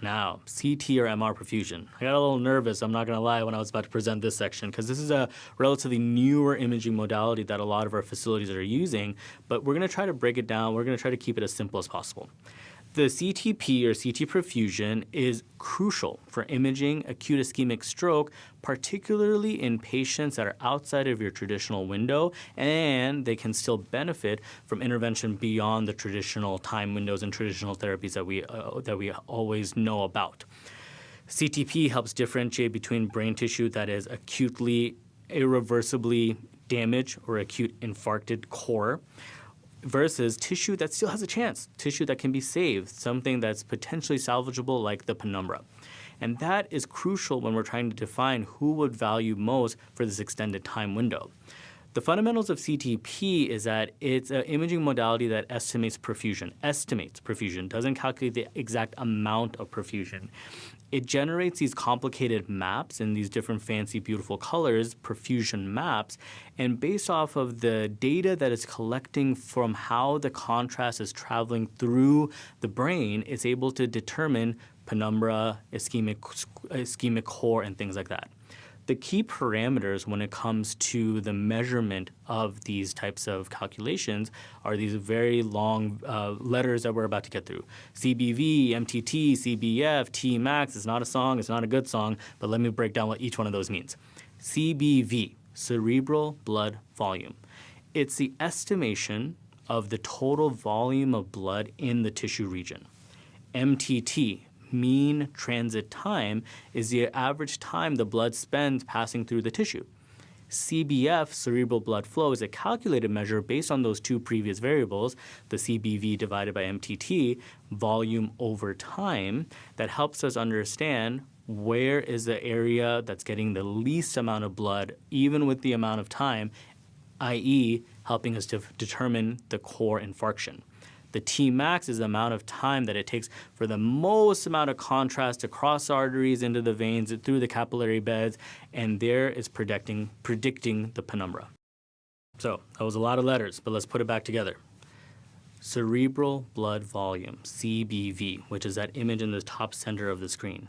Now, CT or MR perfusion. I got a little nervous, I'm not going to lie, when I was about to present this section, because this is a relatively newer imaging modality that a lot of our facilities are using, but we're going to try to break it down. We're going to try to keep it as simple as possible. The CTP or CT perfusion is crucial for imaging acute ischemic stroke, particularly in patients that are outside of your traditional window, and they can still benefit from intervention beyond the traditional time windows and traditional therapies that we always know about. CTP helps differentiate between brain tissue that is acutely, irreversibly damaged or acute infarcted core versus tissue that still has a chance, tissue that can be saved, something that's potentially salvageable like the penumbra. And that is crucial when we're trying to define who would value most for this extended time window. The fundamentals of CTP is that it's an imaging modality that estimates perfusion, doesn't calculate the exact amount of perfusion. It generates these complicated maps in these different fancy, beautiful colors, perfusion maps, and based off of the data that it's collecting from how the contrast is traveling through the brain, it's able to determine penumbra, ischemic core, and things like that. The key parameters when it comes to the measurement of these types of calculations are these very long letters that we're about to get through. CBV, MTT, CBF, Tmax. It's not a song, it's not a good song, but let me break down what each one of those means. CBV, cerebral blood volume. It's the estimation of the total volume of blood in the tissue region. MTT, mean transit time, is the average time the blood spends passing through the tissue. CBF, cerebral blood flow, is a calculated measure based on those two previous variables, the CBV divided by MTT, volume over time, that helps us understand where is the area that's getting the least amount of blood, even with the amount of time, i.e. helping us to determine the core infarction. The Tmax is the amount of time that it takes for the most amount of contrast to cross arteries into the veins, through the capillary beds, and there is predicting the penumbra. So that was a lot of letters, but let's put it back together. Cerebral blood volume, CBV, which is that image in the top center of the screen.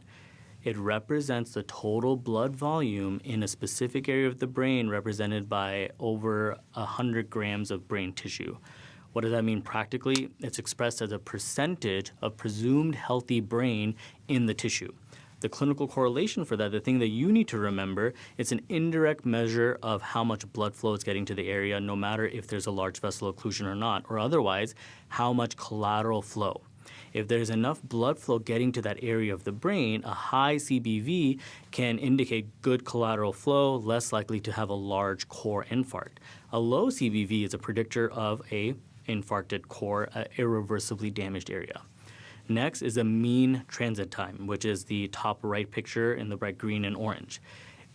It represents the total blood volume in a specific area of the brain represented by over 100 grams of brain tissue. What does that mean practically? It's expressed as a percentage of presumed healthy brain in the tissue. The clinical correlation for that, the thing that you need to remember, it's an indirect measure of how much blood flow is getting to the area, no matter if there's a large vessel occlusion or not, or otherwise, how much collateral flow. If there's enough blood flow getting to that area of the brain, a high CBV can indicate good collateral flow, less likely to have a large core infarct. A low CBV is a predictor of a infarcted core, irreversibly damaged area. Next is the mean transit time, which is the top right picture in the bright green and orange.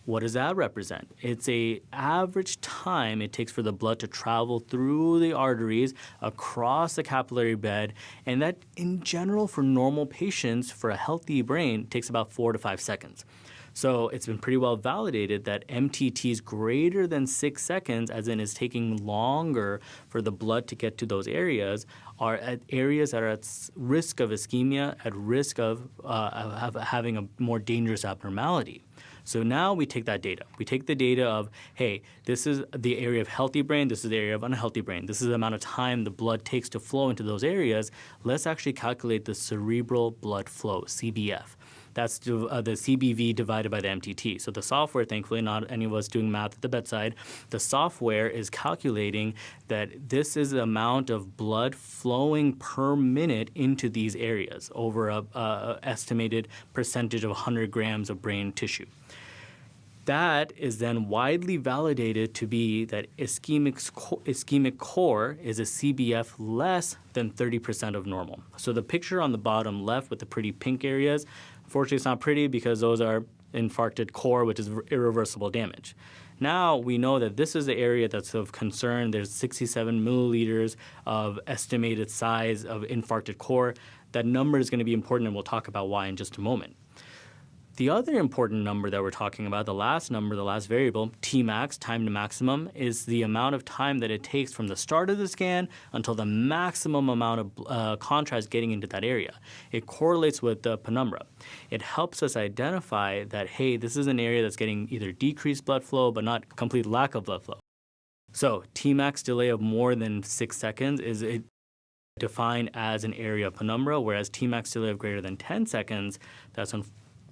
What does that represent? It's an average time it takes for the blood to travel through the arteries, across the capillary bed, and that in general for normal patients, for a healthy brain, takes about 4 to 5 seconds. So it's been pretty well validated that MTTs greater than 6 seconds, as in is taking longer for the blood to get to those areas, are at areas that are at risk of ischemia, at risk of having a more dangerous abnormality. So now we take that data. We take the data of, hey, this is the area of healthy brain, this is the area of unhealthy brain, this is the amount of time the blood takes to flow into those areas. Let's actually calculate the cerebral blood flow, CBF. That's the CBV divided by the MTT. So the software, thankfully, not any of us doing math at the bedside, the software is calculating that this is the amount of blood flowing per minute into these areas over a estimated percentage of 100 grams of brain tissue. That is then widely validated to be that ischemic core is a CBF less than 30% of normal. So the picture on the bottom left with the pretty pink areas, unfortunately it's not pretty because those are infarcted core, which is irreversible damage. Now we know that this is the area that's of concern. There's 67 milliliters of estimated size of infarcted core. That number is going to be important, and we'll talk about why in just a moment. The other important number that we're talking about, the last number, the last variable, Tmax, time to maximum, is the amount of time that it takes from the start of the scan until the maximum amount of contrast getting into that area. It correlates with the penumbra. It helps us identify that, hey, this is an area that's getting either decreased blood flow but not complete lack of blood flow. So Tmax delay of more than 6 seconds is defined as an area of penumbra, whereas Tmax delay of greater than 10 seconds, that's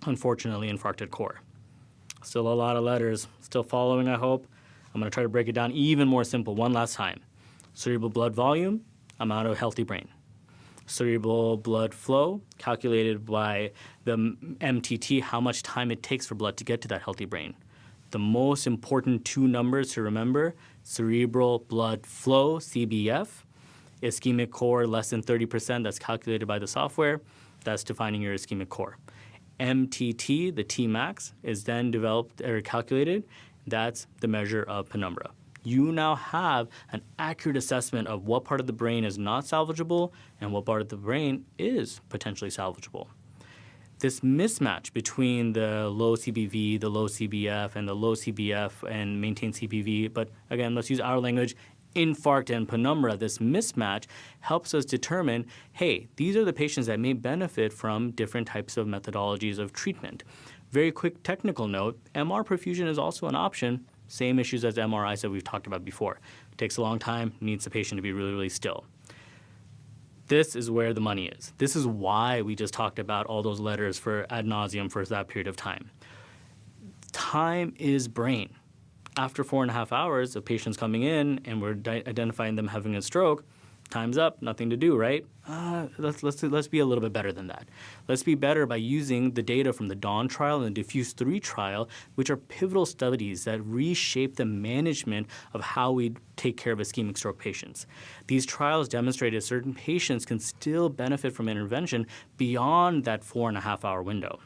unfortunately infarcted core. Still a lot of letters, still following, I hope. I'm going to try to break it down even more simple one last time. Cerebral blood volume, amount of healthy brain. Cerebral blood flow, calculated by the MTT, how much time it takes for blood to get to that healthy brain. The most important two numbers to remember, cerebral blood flow, CBF, ischemic core less than 30%, that's calculated by the software, that's defining your ischemic core. MTT, the Tmax, is then developed or calculated. That's the measure of penumbra. You now have an accurate assessment of what part of the brain is not salvageable and what part of the brain is potentially salvageable. This mismatch between the low CBV, the low CBF, and the low CBF and maintained CBV, but again, let's use our language, infarct and penumbra, this mismatch helps us determine, hey, these are the patients that may benefit from different types of methodologies of treatment. Very quick technical note, MR perfusion is also an option, same issues as MRIs that we've talked about before. It takes a long time, needs the patient to be really, really still. This is where the money is. This is why we just talked about all those letters for ad nauseum for that period of time. Time is brain. After 4.5 hours of patients coming in and we're identifying them having a stroke, time's up, nothing to do, right? Let's be a little bit better than that. Let's be better by using the data from the DAWN trial and the DIFFUSE-3 trial, which are pivotal studies that reshape the management of how we take care of ischemic stroke patients. These trials demonstrated certain patients can still benefit from intervention beyond that 4.5-hour window.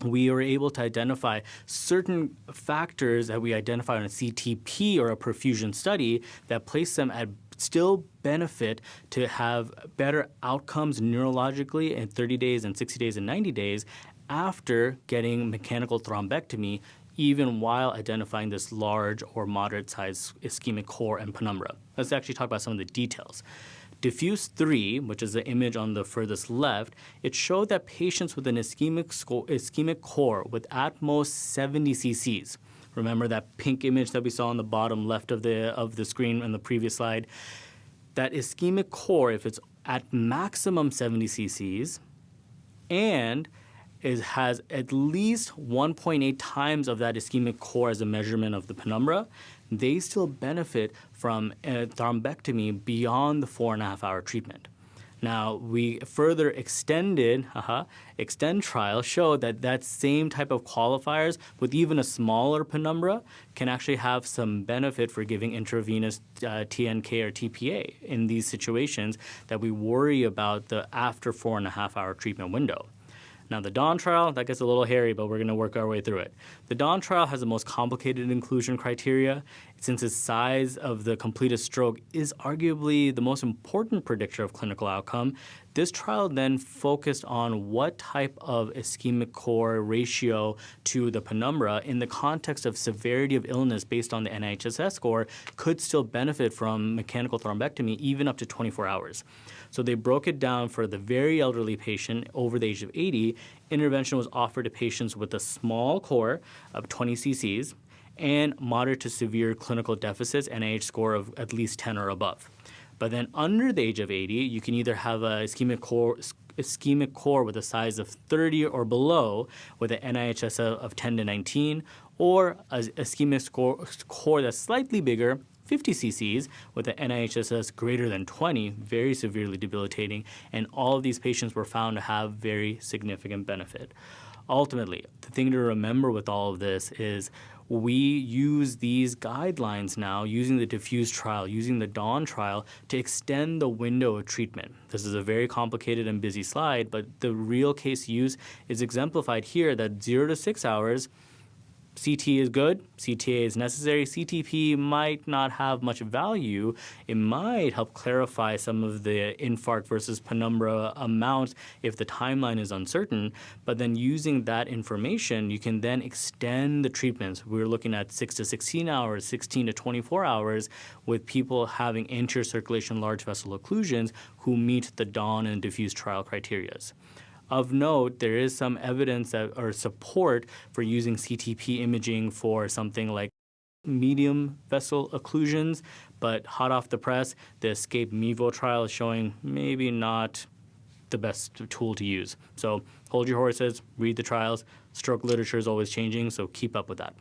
We were able to identify certain factors that we identified in a CTP or a perfusion study that place them at still benefit to have better outcomes neurologically in 30 days and 60 days and 90 days after getting mechanical thrombectomy, even while identifying this large or moderate-sized ischemic core and penumbra. Let's actually talk about some of the details. DIFFUSE-3, which is the image on the furthest left, it showed that patients with an ischemic core with at most 70 cc's, remember that pink image that we saw on the bottom left of the screen in the previous slide, that ischemic core, if it's at maximum 70 cc's and it has at least 1.8 times of that ischemic core as a measurement of the penumbra, they still benefit from a thrombectomy beyond the 4.5-hour treatment. Now, we further extend trial showed that that same type of qualifiers with even a smaller penumbra can actually have some benefit for giving intravenous TNK or TPA in these situations that we worry about the after 4.5-hour treatment window. Now, the DAWN trial, that gets a little hairy, but we're going to work our way through it. The DAWN trial has the most complicated inclusion criteria, since the size of the completed stroke is arguably the most important predictor of clinical outcome. This trial then focused on what type of ischemic core ratio to the penumbra in the context of severity of illness based on the NIHSS score could still benefit from mechanical thrombectomy even up to 24 hours. So they broke it down for the very elderly patient over the age of 80. Intervention was offered to patients with a small core of 20 cc's and moderate to severe clinical deficits, NIH score of at least 10 or above. But then under the age of 80, you can either have a ischemic core with a size of 30 or below with an NIHSS of 10 to 19, or a ischemic core that's slightly bigger, 50 cc's, with an NIHSS greater than 20, very severely debilitating, and all of these patients were found to have very significant benefit. Ultimately, the thing to remember with all of this is we use these guidelines now, using the DIFFUSE trial, using the DAWN trial, to extend the window of treatment. This is a very complicated and busy slide, but the real case use is exemplified here that 0 to 6 hours, CT is good, CTA is necessary, CTP might not have much value. It might help clarify some of the infarct versus penumbra amounts if the timeline is uncertain, but then using that information, you can then extend the treatments. We're looking at 6 to 16 hours, 16 to 24 hours with people having intercirculation large vessel occlusions who meet the DAWN and diffuse trial criterias. Of note, there is some evidence or support for using CTP imaging for something like medium vessel occlusions, but hot off the press, the ESCAPE MEVO trial is showing maybe not the best tool to use. So hold your horses, read the trials. Stroke literature is always changing, so keep up with that.